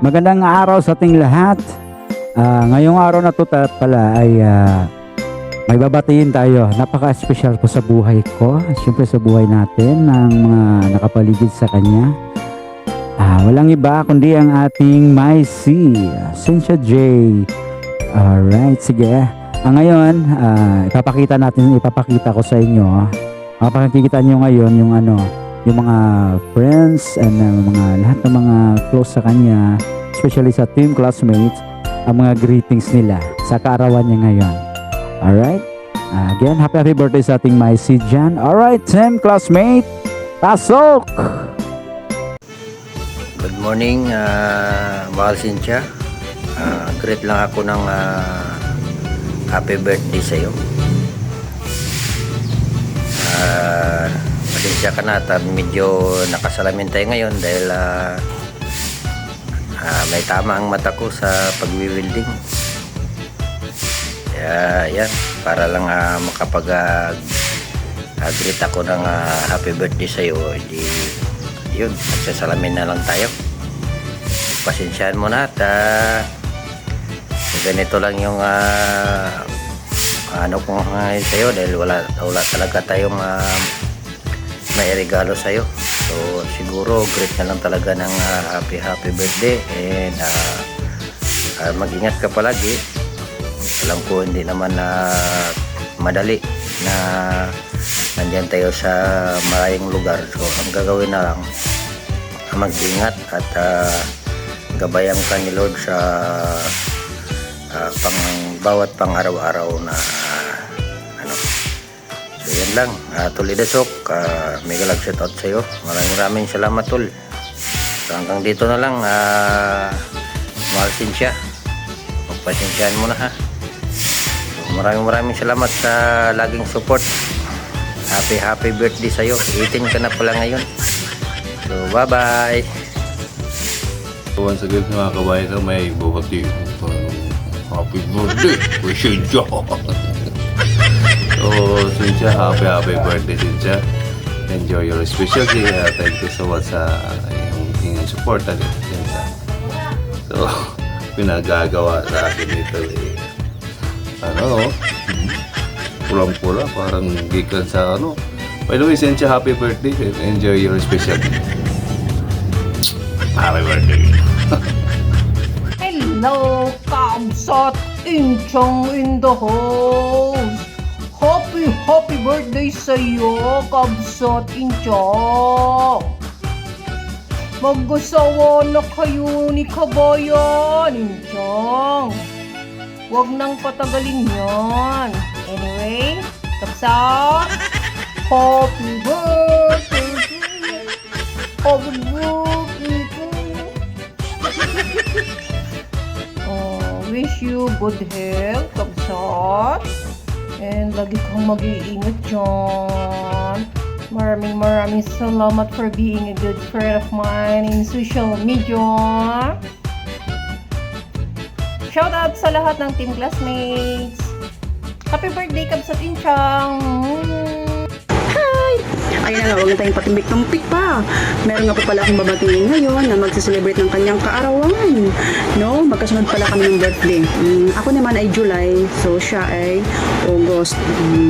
Magandang araw sa ating lahat. Ngayong araw na to pala ay may babatiin tayo. Napaka-espesyal po sa buhay ko. Siyempre sa buhay natin ng mga nakapaligid sa kanya. Walang iba kundi ang ating My C, Cynthia J. Alright, sige. Ngayon, ipapakita ko sa inyo. Mapakikita nyo ngayon yung mga friends and mga lahat ng mga close sa kanya, especially sa team classmates, ang mga greetings nila sa kaarawan niya ngayon. Alright? Again, happy birthday sa ating My C Jan. Alright, team classmate, pasok! Good morning, mahal Cynthia. Greet lang ako ng happy birthday sa iyo. Pasensya ka na at medyo nakasalamin tayo ngayon dahil may tama ang mata ko sa pag-wielding. Kaya yan, para lang makapag-greet ako ng happy birthday sa iyo. Hindi, yun, magsasalamin na lang tayo. Pasensyaan mo na at ganito lang yung kung sa'yo dahil wala talaga tayong may regalo sa'yo. So siguro great na lang talaga ng happy birthday and mag-ingat ka palagi. Alam ko hindi naman madali na nandyan tayo sa maraming lugar. So ang gagawin na lang mag-ingat at gabayan ka ni Lord sa bawat pang araw-araw na so yan lang. Tol Idasok, mega love shout out sa iyo. Maraming salamat tol. So hanggang dito na lang, mahal Cynthia, magpasensyaan mo na ha. So, maraming salamat sa laging support. Happy birthday sa iyo. 18 ka na pala ngayon. So bye bye. Once again mga kabayan, may bubati happy birthday for Cynthia. So Cynthia, happy birthday Cynthia. Enjoy your special day. Thank you so much sa inyong support Cynthia. So pinagagawa sa akin ito pulang-pula parang gikan sa By the way Cynthia, happy birthday. Enjoy your special day. Happy birthday. Hello, Kamsat Inchang in the house. Happy birthday sa iyo, Kamsat Inchang. Mag-asawa na kayo ni Kabayan Inchang. Huwag nang patagalin yan. Anyway, Kamsat, happy birthday to you. Happy birthday to you. Wish you good health, Kamsat. And lagi kang mag-iingat dyan. Maraming salamat for being a good friend of mine in social media. Shout out sa lahat ng team classmates. Happy birthday, Kamsat Inchang. Ayan na, huwag na tayong patimbik-tumpik pa. Meron nga po pala akong babatiin ngayon na magse-celebrate ng kanyang kaarawan. No? Magkasunod pala kami ng birthday. Ako naman ay July, so siya ay August.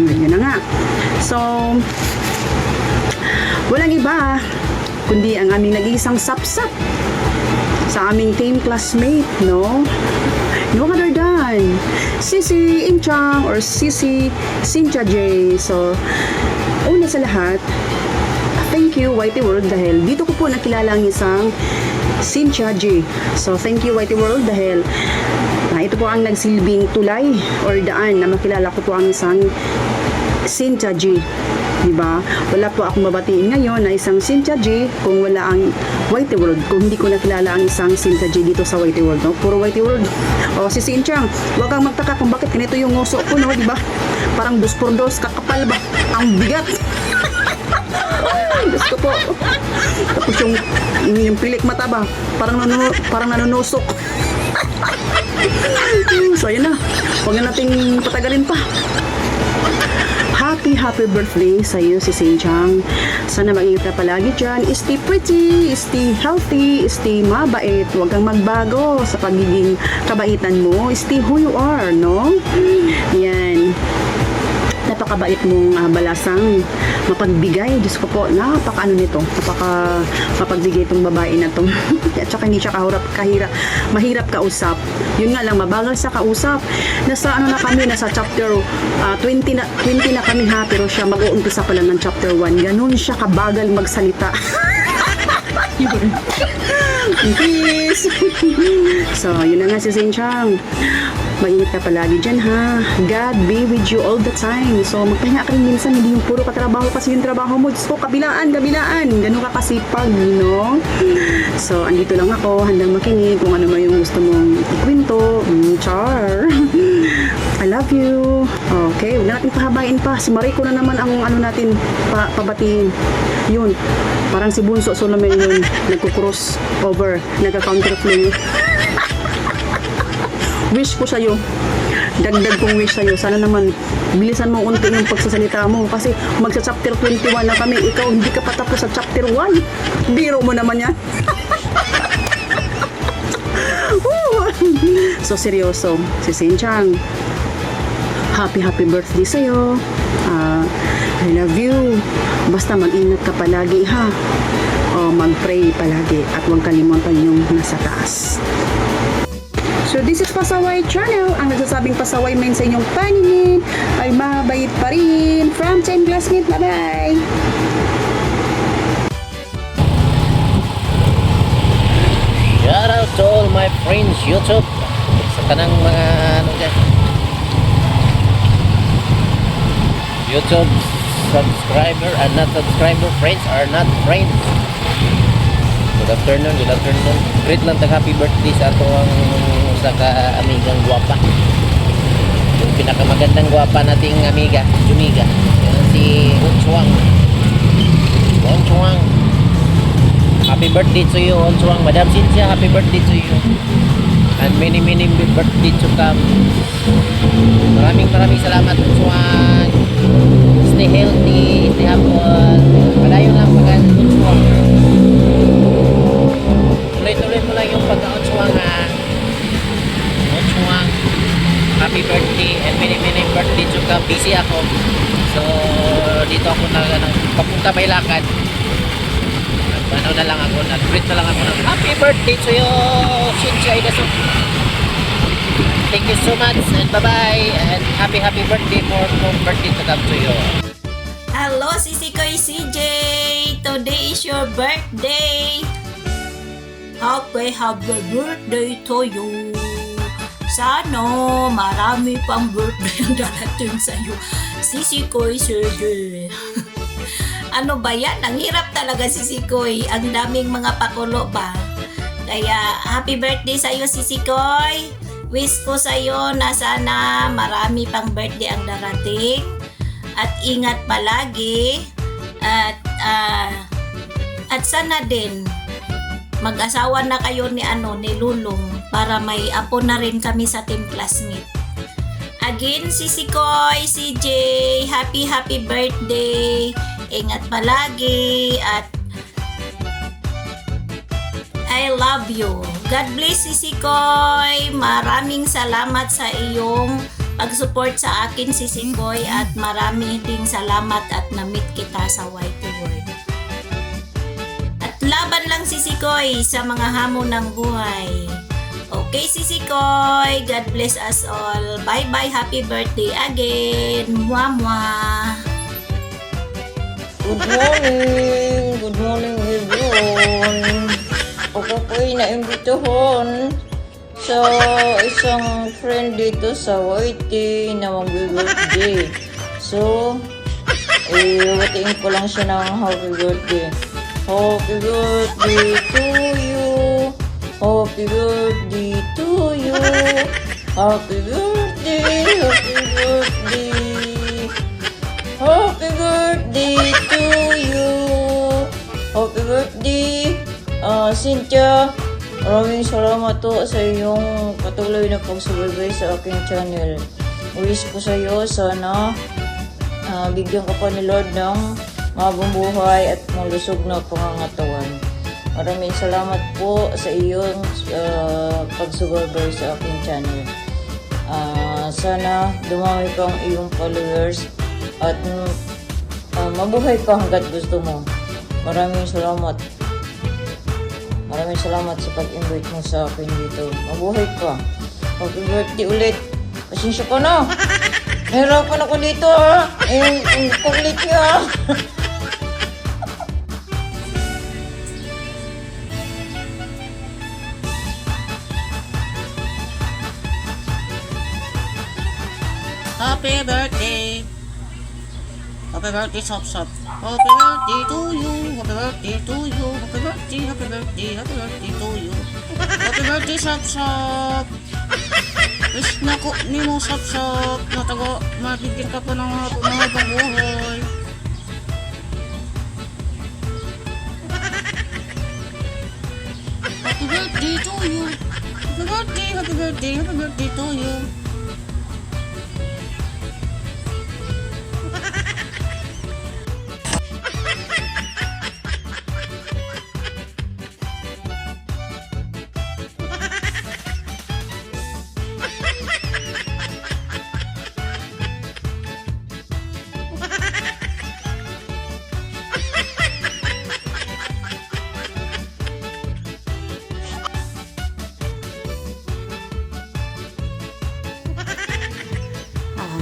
Yun na nga. So, walang iba, kundi ang aming nag-iisang sapsap sa aming team classmate, no? No other than Sisi Inchang or Sisi Cynthia J. So, una sa lahat, thank you Whitey World dahil dito ko po nakilala ang isang Cynthia J. So thank you Whitey World dahil ito po ang nagsilbing tulay or daan na makilala ko po ang isang Cynthia J. Diba? Wala po akong babatiin ngayon na isang Cynthia J kung wala ang Whitey World, kung hindi ko nakilala ang isang Cynthia J dito sa Whitey World, no? Puro Whitey World. O si Cynthia, huwag kang magtaka kung bakit ganito yung nguso ko, no? Diba? Parang 2x2, kakapal ba? Ang bigat. Ay, Diyos ko po. Tapos yung pilik mata ba? Parang nanunusok. So, yun na. Huwag na nating patagalin pa. Happy happy birthday sa iyo, si Sinchang. Sana mag-ingat ka palagi dyan. Stay pretty, stay healthy, stay mabait. Huwag kang magbago sa pagiging kabaitan mo. Stay who you are, no? Yan. Napakabait mong balasang mapagbigay. Diyos ko po, napakaano nito. Mapagbigay itong babae na to. At saka hindi siya mahirap kausap. Yun nga lang, mabagal sa kausap. Nasa ano na kami, nasa chapter 20 na kami ha, pero siya mag-uumpisa pa lang ng chapter 1. Ganun siya kabagal magsalita. Peace! So, yun na nga si Sinchang. Maingat ka palagi dyan ha. God be with you all the time. So, magpahinga ka rin minsan. Hindi yung puro katrabaho kasi yung trabaho mo. Diyos ko, kabilaan. Ganun ka kasipag, you know? So, andito lang ako. Handang makinig kung ano man yung gusto mong ikwento. Char! I love you. Okay, huwag na natin pahabain pa. Si Mariko na naman ang ano natin pabatiin. Yun. Parang si Bunso Solomon yun. Nagko-cross over. Nagka-counterflow. Wish ko sa'yo. Dagdag kong wish sa'yo. Sana naman, bilisan mo unti yung pagsasalita mo. Kasi magsa-chapter 21 na kami. Ikaw, hindi ka pa tapos sa chapter 1. Biro mo naman yan. So, seryoso. Si Sinchang, happy birthday sa'yo. I love you. Basta mag-ingat ka palagi, ha? O, mag-pray palagi. At huwag kalimutan yung nasa taas. So this is Pasaway Channel. Ang nagsasabing pasaway man sa inyong paningin ay mabait pa rin. From 10 classmate. Bye-bye! Shout out to all my friends YouTube. Sa kanang mga ano dyan, YouTube subscriber and not subscriber friends are not friends. Good afternoon. Great lang happy birthday sa ato ang sa ka-amigang guwapa. Yung pinakamagandang guwapa nating amiga, Jumiga. Yan si Unchuang. Happy birthday to you, Unchuang. Madam Cynthia, happy birthday to you. And many birthday to come. Maraming salamat, Unchuang. Stay healthy, stay happy. Padayon lang pagka Unchuang. Tuloy mo lang yung pagka-Unchuang ha. Unchuang, happy birthday and many birthday to come. Busy ako. So, dito ako papunta may lakad. Ano na lang ako, nag-greet na lang ako ng happy birthday to you, Cynthia Igaso. Thank you so much and bye-bye and happy birthday, more birthday to come to you. Hello, Sisi Koy CJ! Today is your birthday! Happy birthday to you! Sana marami pang birthday ang darating sa'yo, Sisi Koy CJ! Ano ba yan? Ang hirap talaga, Sisi Koy. Ang daming mga pakulo ba? Kaya, happy birthday sa'yo, Sisi Koy. Wish ko sa'yo na sana marami pang birthday ang darating. At ingat palagi. At sana din, mag-asawa na kayo ni Lulong para may apo na rin kami sa team classmate. Again, Sisi Koy, CJ, happy birthday. Ingat palagi at I love you. God bless, Sisi Koy. Maraming salamat sa iyong pag-support sa akin, Sisi Koy, at marami ding salamat at na-meet kita sa YT World. At laban lang, Sisi Koy, sa mga hamon ng buhay. Okay, Sisi Koy. God bless us all. Bye-bye. Happy birthday again. Mwah-mwah. Good morning everyone. Ako po'y naimbitahan sa isang friend dito sa YT na mag-birthday. So, watiin ko lang siya ng happy birthday. Happy birthday to you. Happy birthday to you. Happy birthday, happy birthday. Happy birthday to you. Happy birthday, Cynthia. Maraming salamat to sa iyong patuloy na pagsubaybay sa aking channel. Wish ko sa iyo sana bigyan ka pa ni Lord ng mabong buhay at malusog na pangangatawan. Maraming salamat po sa iyong pagsubaybay sa aking channel. Sana dumami pang iyong followers at mabuhay ka hanggat gusto mo. Maraming salamat. Maraming salamat sa pag-invite mo sa akin dito. Mabuhay ka. Happy birthday ulit. Pasensya ka na. Nahirapan ako dito ha. Yung kulit niya. Happy birthday! Happy birthday, Sop Sop! Happy birthday to you! Happy birthday to you! Happy birthday, happy birthday, happy birthday to you! Happy birthday, Sop Sop! Wish na ko ni mo, Sop Sop! Natago, mabigyan ka pa ng mga buhay! Happy birthday to you! Happy birthday, happy birthday, happy birthday to you!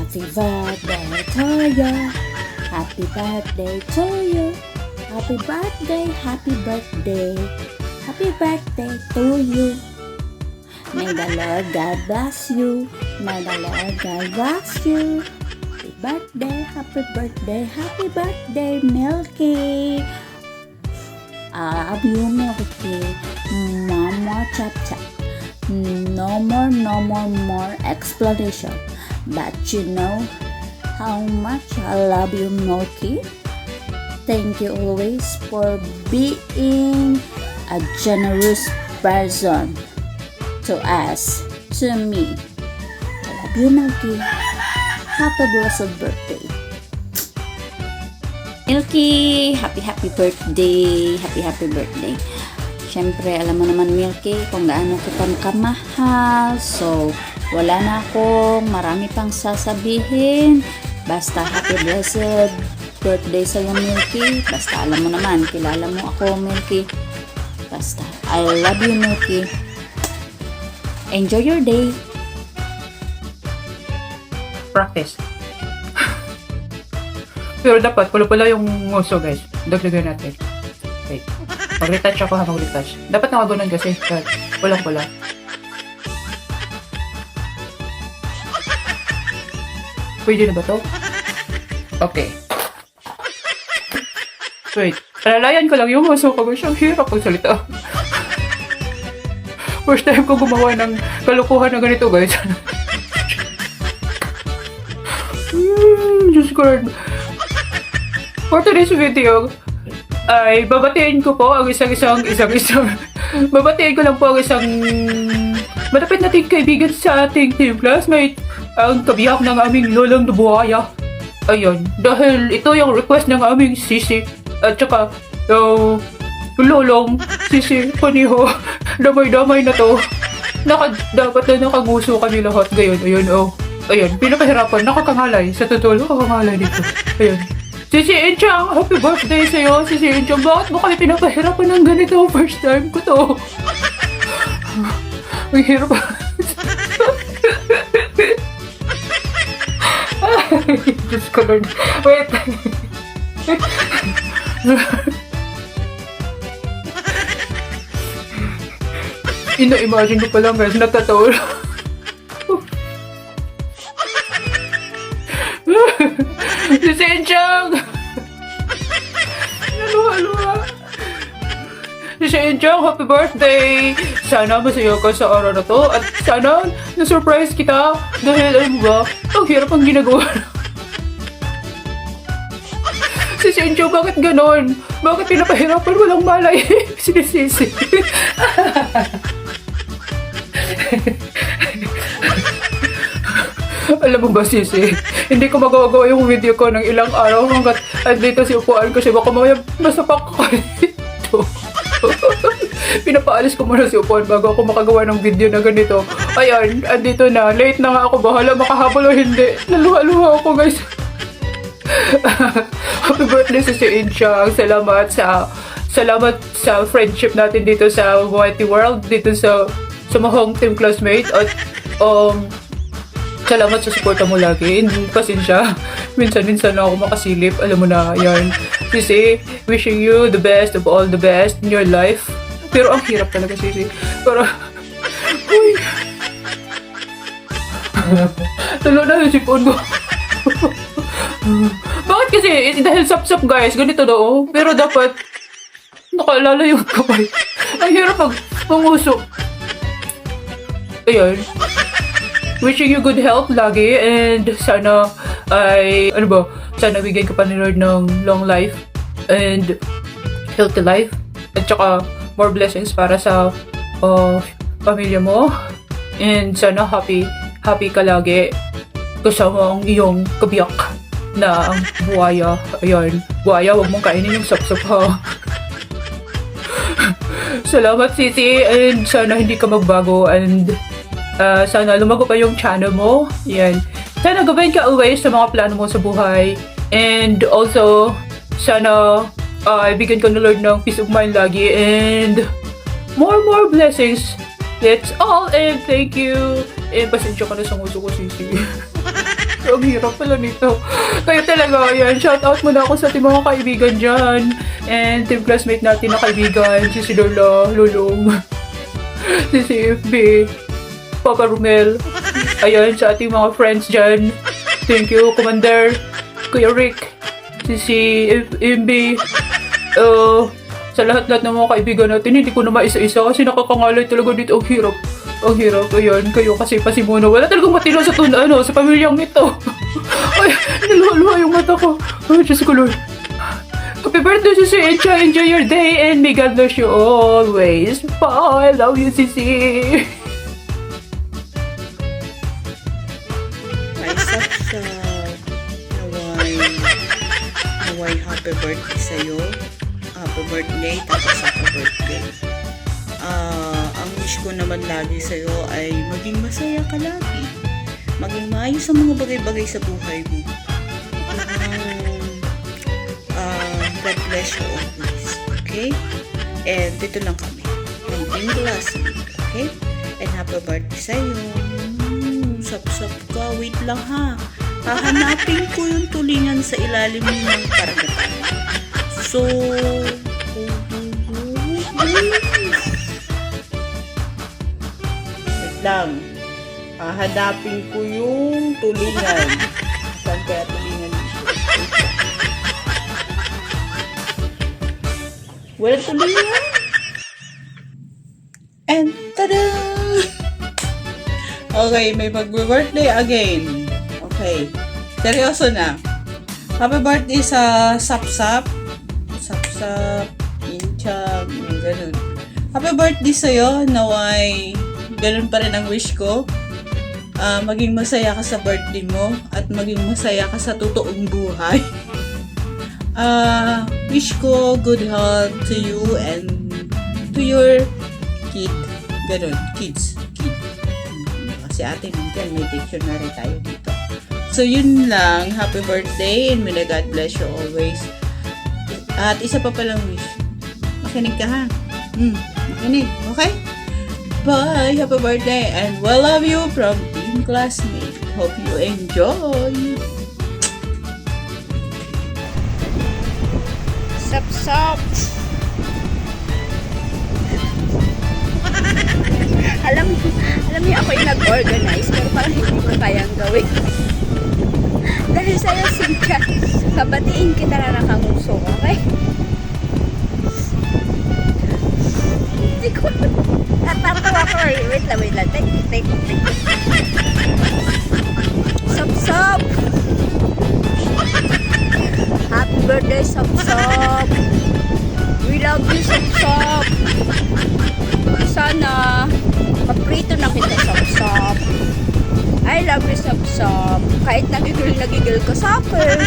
Happy birthday to you. Happy birthday to you. Happy birthday, happy birthday. Happy birthday to you. May the Lord God bless you. May the Lord God bless you. Happy birthday, Milky. I love you, Milky. Mama chap chap. No more explanation. But you know how much I love you, Milky. Thank you always for being a generous person to us, to me. I love you, Milky. Happy blessed birthday. Milky, happy birthday. Happy birthday. Siyempre, alam mo naman, Milky, kung gaano kita kamahal. So, wala na akong marami pang sasabihin. Basta happy blessed birthday sa'yo, Milky. Basta alam mo naman, kilala mo ako, Milky. Basta, I love you, Milky. Enjoy your day. Practice. Pero dapat, pula-pula yung nguso, guys. Dagdagan natin. Wait. Mag-retouch ako ha, mag-retouch. Dapat nakaganon kasi. Pulang-pula. Pwede na ba to? Okay. Wait. Alalayan ko lang yung nguso ko. Siyang hirap magsalita. First time ko gumawa ng kalukuhan na ganito, guys. Diyos ko. For today's video, ay babatiin ko po ang isang babatiin ko lang po ang isang malapit nating kaibigan sa ating team classmate, ang kabiyak ng aming lolang Dubuaya. Ayun, dahil ito yung request ng aming sisi at saka lolong sisi Paniho. Damay-damay na to. Dapat na nakaguso kami lahat ngayon. Ayun, ayun, pinapahirapan, nakakangalay. Sa totoo, nakakangalay dito. Ayun. Sisi Inchang, happy birthday sa'yo. Sisi Inchang, bakit mo kami pinapahirapan ng ganito? First time ko to. Ang hirap. Ay, Diyos ko Lord. Wait. Ina-imagine ko pa lang guys, natatawa. Si Senchang! Luha-luha. Si Senchang, happy birthday! Sana masaya ka sa araw na to at sana na-surprise kita dahil alam mo ba, ang hirap ang ginagawa. Si Senchang, bakit ganon? Bakit pinapahirapan walang malay? Sinisisi. Alam mo ba, Sisi, hindi ko magagawa yung video ko ng ilang araw hanggat andito si upuan kasi baka mamaya masapak ko dito. Pinapaalis ko muna si upuan bago ako makagawa ng video na ganito. Ayan, andito na. Late na nga ako. Bahala makahabol o hindi. Naluha-luha ako, guys. Happy birthday sa si Inchang. Salamat sa friendship natin dito sa Whitey World, dito sa Mahong Team Classmate, at salamat sa suporta mo lagi. Pasensya, minsan-minsan na ako makasilip, alam mo na yan. Sisi, wishing you the best of all the best in your life. Pero ang hirap talaga, Sisi. Pero, uy. Talo na yung sipon ko. Bakit kasi, dahil sap-sap guys, ganito daw. Pero dapat, nakaalala yung kamay. Ang hirap manguso. Ayan. Wishing you good health lagi, and sana sana bigyan ka pa ni Lord ng long life and healthy life, at saka more blessings para sa pamilya mo, and sana happy ka lagi kasama ang iyong kabiyak na ang buhaya. Ayan, buhaya, huwag mong kainin yung sap-sap ha. Salamat Sisi, and sana hindi ka magbago, and sana lumago pa yung channel mo. Yan. Sana gawin ka always sa mga plano mo sa buhay. And also, sana bigyan ka ng Lord ng peace of mind lagi. And more blessings. That's all. And thank you. And pasensya ka na sa nguso ko, Sisi. Ang hirap pala nito. Kaya talaga, yan. Shout out muna ako sa ating mga kaibigan dyan. And team classmate natin na kaibigan. Si Lola, Lulong. Si FB. Papa Romel. Ayan, sa ating mga friends dyan. Thank you, Commander. Kuya Rick. Si MB. Sa lahat ng mga kaibigan natin, hindi ko na maisa-isa kasi nakakangalay talaga dito. Ang hirap. Ayan, kayo kasi pasimuno. Wala talagang matino sa sa pamilyang ito. Ay, naluha yung mata ko. Ay, Diyos ko, Lord. Happy birthday, Sisi. Enjoy your day, and may God bless you always. Bye. I love you, Sisi. Naway happy birthday sa'yo. Happy birthday, tapos happy birthday. Ang wish ko naman lagi sa'yo ay maging masaya ka lagi. Maging maayos sa mga bagay-bagay sa buhay mo. God bless you always. Okay? And dito lang kami. Ng Team Classmate. Okay? And happy birthday sa'yo. Sap-sap ka. Wait lang ha. Hahanapin ko yung tulingan sa ilalim ng karagatan. So, wait lang. Hahanapin ko yung tulingan. Saan kaya tulingan dito? Wala tulingan. And tada! Okay, may mag-birthday again. Okay, seryoso na. Happy birthday sa Sapsap, Inchang, ganun. Happy birthday sa'yo, naway ganun pa rin ang wish ko. Maging masaya ka sa birthday mo at maging masaya ka sa totoong buhay. Wish ko good health to you and to your kid. Ganun, kids. Kasi ating uncle, may dictionary tayo dito. So, yun lang. Happy birthday and may God bless you always. At isa pa palang wish. Makinig ka ha. Makinig. Okay? Bye! Happy birthday and we love you from Team Classmate. Hope you enjoy! Sup. Alam niyo ako yung nag-organize pero parang hindi ko kayang gawin. Dahil sa'yo, Cynthia, kabatiin kita na nakanguso, okay? Hindi ko, natatawa ko eh. Wait lang. Take. Sup. Happy birthday, Sup. We love you, Sup. Sana, maprito na kita, Sup. I love you, Sup. sapsap. Kahit nagigil ka sa akin.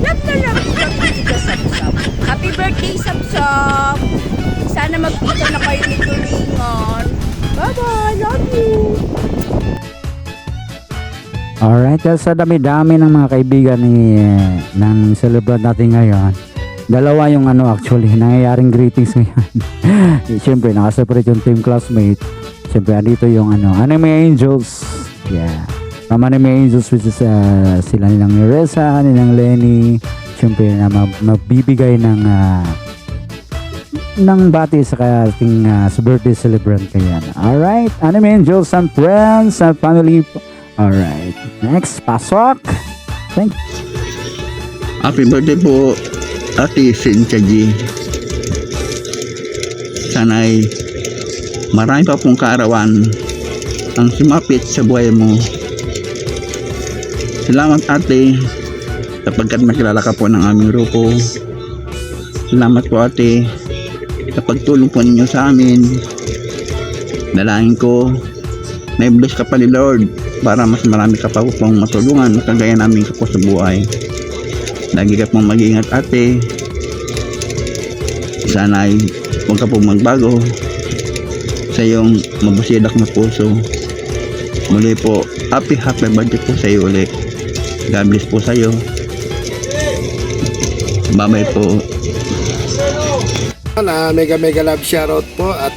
Love na love kita sapsap. Happy birthday, sapsap. Sana magkita na kayo ni Tulingan. Bye-bye, love you. Alright, sa dami-dami ng mga kaibigan ng celebrant natin ngayon, dalawa yung actually, nangyayaring greetings ngayon. Siyempre, nakaseparate yung team classmate. Siyempre, andito yung Anime Angels. Yeah. From Anime Angels, which is sila nilang Neresa, nilang Lenny. Siyempre, na magbibigay ng bati sa ating birthday celebrant kayan. Alright, Anime Angels and friends and family. Alright, next, pasok. Thank you. Happy birthday po, Ate Cynthia G. Sana'y marami pa pong kaarawan ang sumapit sa buhay mo. Salamat, ate, sapagkat makilala ka po ng aming grupo. Salamat po, ate, sa pagtulong po ninyo sa amin. Dalangin ko, may bless ka pa ni Lord para mas marami ka pa pong matulungan kagaya namin ka po sa buhay. Lagi ka pong mag-iingat, ate. Sana ay huwag ka pong magbago sa iyong mabusilak na puso. Muli po, happy birthday po sa iyo ulit. God bless po sa iyo. Bye-bye po. Mega love shoutout po at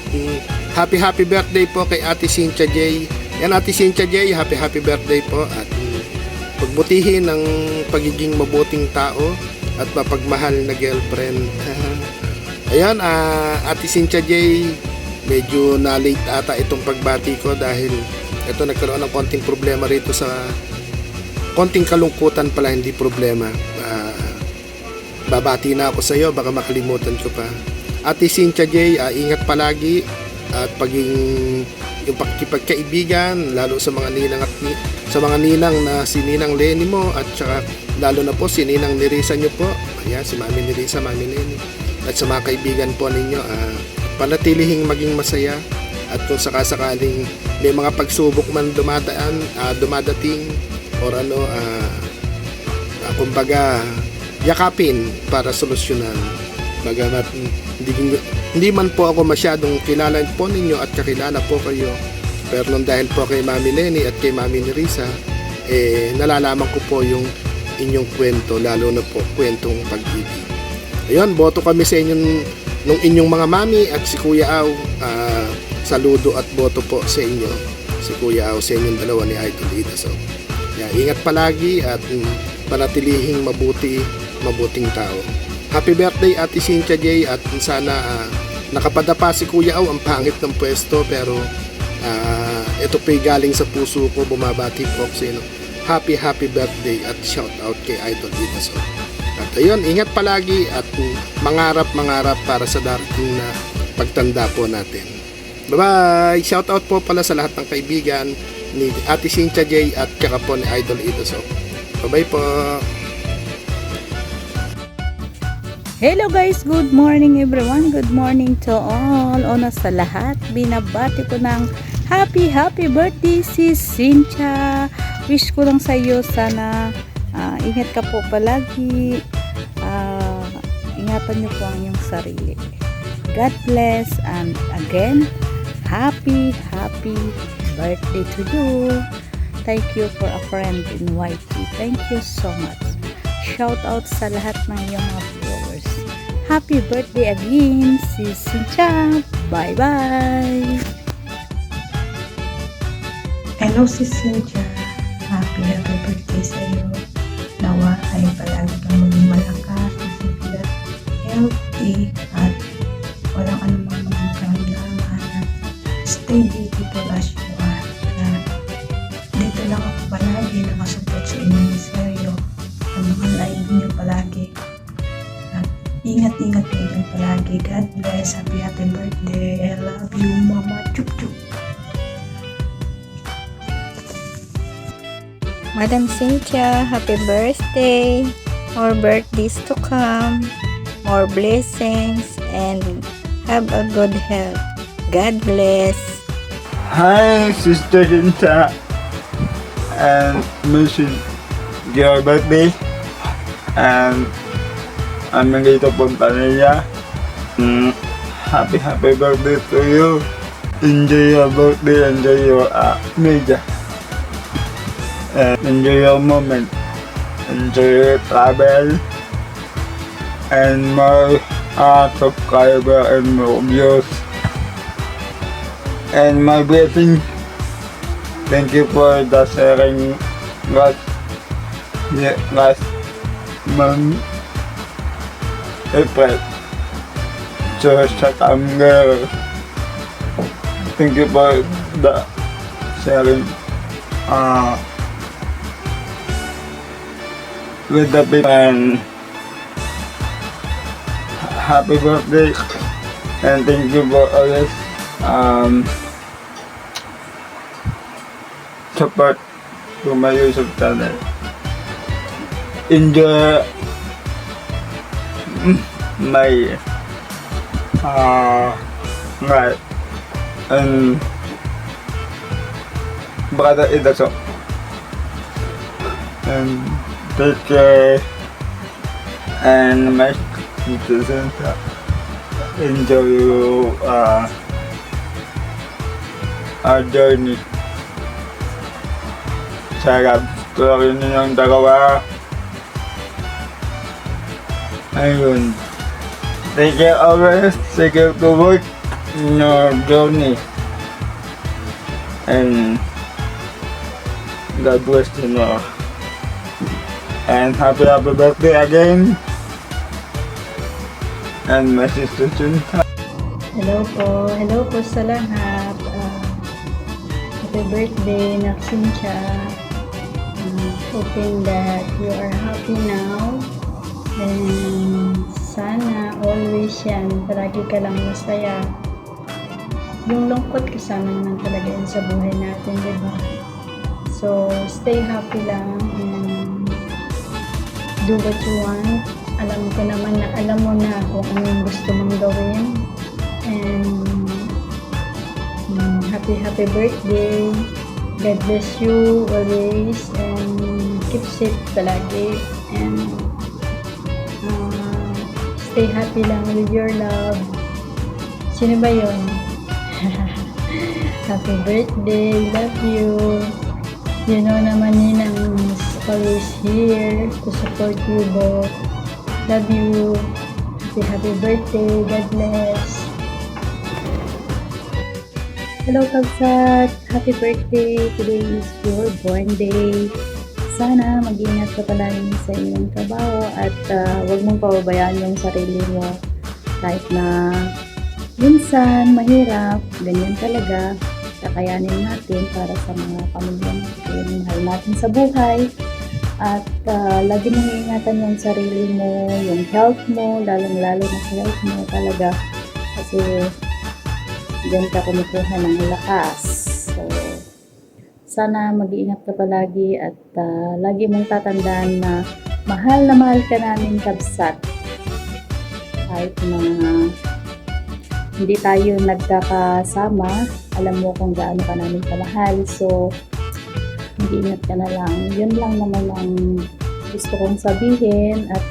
happy birthday po kay Ate Cynthia J. Yan, Ate Cynthia J, happy birthday po at pagbutihin ng pagiging mabuting tao at mapagmahal na girlfriend. Ayan, Ate Cynthia J, medyo na-late ata itong pagbati ko dahil ito nagkaroon ng konting problema rito sa konting kalungkutan pala, hindi problema. Babati na ako sa iyo, baka makalimutan ko pa. Ate Cynthia J, ingat palagi at yung pagkikipagkaibigan lalo sa mga ninang at sa mga ninang na si Ninang Lenny mo at saka lalo na po si Ninang Neresa nyo po. Ayan, si Mami Neresa, Mami Lenny. At sa mga kaibigan po ninyo, panatilihing maging masaya at kung sakasakaling may mga pagsubok man dumadating or kumbaga yakapin para solusyonan. Bagamat hindi man po ako masyadong kilala po ninyo at kakilala po kayo, pero nung dahil po kay Mami Lenny at kay Mami Neresa, nalalaman ko po yung inyong kwento, lalo na po kwentong pag-ibig. Ayun, boto kami sa inyong nung inyong mga mami at si Kuya Au. Saludo at boto po sa inyo, si Kuya Au, sa inyong dalawa ni Idol Ida. So, ingat palagi at panatilihing mabuting tao. Happy birthday, Ate Cynthia J, at sana nakapadapa si Kuya Au. Ang pangit ng pwesto pero ito po'y galing sa puso ko, bumabati po ako sa inyo. Happy birthday at shout out kay Idol Ida. So, at ayun, ingat palagi at mangarap para sa darating na pagtanda po natin. Bye-bye! Shout out po pala sa lahat ng kaibigan ni Ate Cynthia J at kaka po ni Idol Ida. So, bye-bye po! Hello guys, good morning everyone. Good morning to all. Una sa lahat, binabati ko ng happy birthday si Cynthia. Wish ko lang sa iyo sana ingat ka po palagi. Ingatan niyo po ang iyong sarili. God bless and again, happy birthday to you. Thank you for a friend in YT. Thank you so much. Shout out sa lahat ng iyong mga viewers. Happy birthday again, si Cynthia. Bye-bye! Hello, si Cynthia. Happy birthday sa iyo. Nawa ay palagi kang maging malakas, masigla, healthy, at walang anumang mga karamdaman. Stay beautiful as you are. Dito lang ako palagi nakasupport sa inyo ni Seryo. Ang mga live niyo palagi. Ingat kayo palagi. God bless. Happy birthday. I love you, Mama. Chup chup. Madam Cynthia, happy birthday. More birthdays to come. More blessings and have a good health. God bless. Hi, Sister Cynthia. and wishing your birthday. And aming dito punta niya. Happy birthday to you. Enjoy your birthday, enjoy your media. And enjoy your moment. Enjoy your travel. And more subscriber and more views. And my blessing. Thank you for the sharing last month, April. So September. Thank you for the sharing with the people. And happy birthday, and thank you for always support to my YouTube channel. Enjoy my right and brother Idaso, and take care, and my citizens enjoy our journey. Sarap story ninyong dalawa. Ayun. Take care always. Take care to work in your journey. And God bless you all. And happy birthday again. And my sister Junta. Hello po sa lahat. Happy birthday, Naksincha. Hoping that you are happy now. And sana always yan, palagi ka lang masaya. Yung lungkot kasama naman talaga yan sa buhay natin, diba? So, stay happy lang and do what you want. Alam ko naman na alam mo na kung ano yung gusto mong gawin. And happy birthday. God bless you always and keep safe palagi and stay happy lang with your love. Sino ba yun? Happy birthday, love you. You know naman Ninang is always here to support you both. Love you. Happy birthday. God bless. Hello, Kabsat! Happy birthday! Today is your born day. Sana mag-ingat ka palagi sa iyong trabaho at huwag mong pababayaan yung sarili mo. Kahit na minsan mahirap, ganyan talaga. Kakayanin natin para sa mga pamilya natin, mahal natin sa buhay. At lagi mong iingatan yung sarili mo, yung health mo, lalong-lalo na sa health mo talaga. Kasi diyan ka kumukuha ng lakas. So, sana mag-iingat ka palagi at lagi mong tatandaan na mahal ka namin, Kabsat. Kahit na hindi tayo nagkakasama, alam mo kung gaano ka namin kamahal. So, mag-iingat ka na lang. Yun lang naman ang gusto kong sabihin at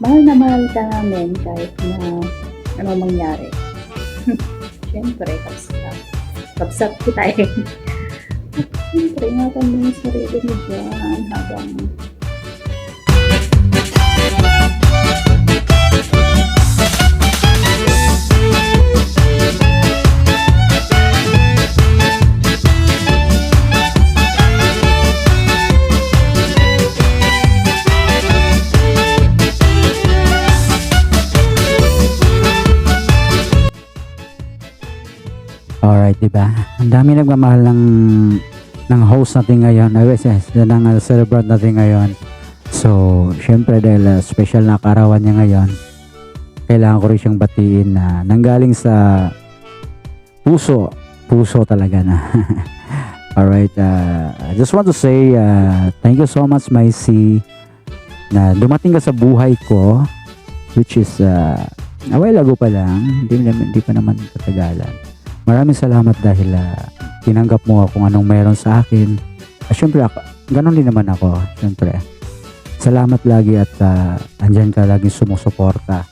mahal ka namin kahit na ano mangyari. Siyempre, Kabsat kita eh. Siyempre, ingatan mo yung sarili mo dyan habang Alright, diba? Ang dami nagmamahal ng host natin ngayon. Yes, yan ang celebrate natin ngayon. So, syempre dahil special na kaarawan niya ngayon, kailangan ko rin siyang batiin na nanggaling sa puso talaga na. Alright, I just want to say thank you so much, Maisy, na dumating ka sa buhay ko, which is a while ago pa lang, hindi pa naman katagalan. Maraming salamat dahil tinanggap mo kung anong meron sa akin. At syempre, ganon din naman ako. Syempre, salamat lagi at andyan ka laging sumusuporta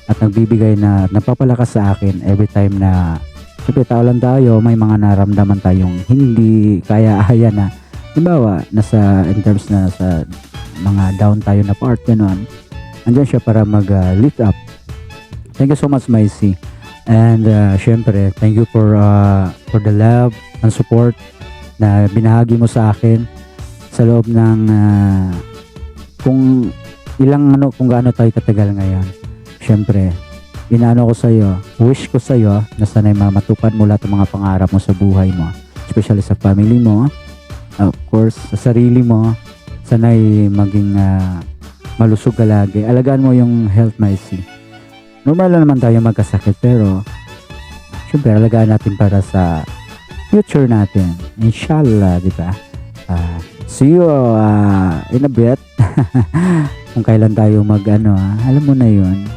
at nagbibigay na nagpapalakas sa akin every time na syempre tao lang tayo, may mga naramdaman tayong hindi kaya-aya na. Halimbawa, in terms na sa mga down tayo na part, gano'n. Andyan siya para mag-lift up. Thank you so much, Maisy. And syempre, thank you for the love and support na binahagi mo sa akin sa loob ng kung gaano tayo katagal ngayon. Syempre, inaano ko sa iyo, wish ko sa iyo na sana'y matupad mo lahat ng mga pangarap mo sa buhay mo, especially sa family mo, of course, sa sarili mo. Sana'y maging malusog ka lagi. Alagaan mo yung health, Maisy. Normal lang naman tayo magkasakit, pero syempre, alagaan natin para sa future natin. Inshallah, di ba? See you in a bit. Kung kailan tayo alam mo na yun.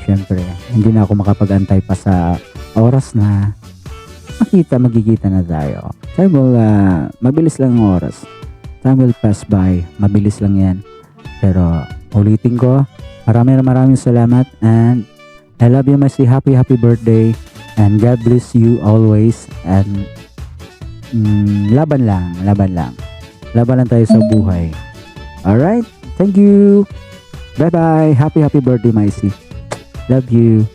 Syempre, hindi na ako makapag-antay pa sa oras na magkikita na tayo. Sabi mo, mabilis lang ang oras. Time will pass by. Mabilis lang yan. Pero, ulitin ko, maraming salamat and I love you, Maisy. Happy birthday and God bless you always and laban lang. Laban lang tayo sa buhay. Alright? Thank you. Bye-bye. Happy birthday, Maisy. Love you.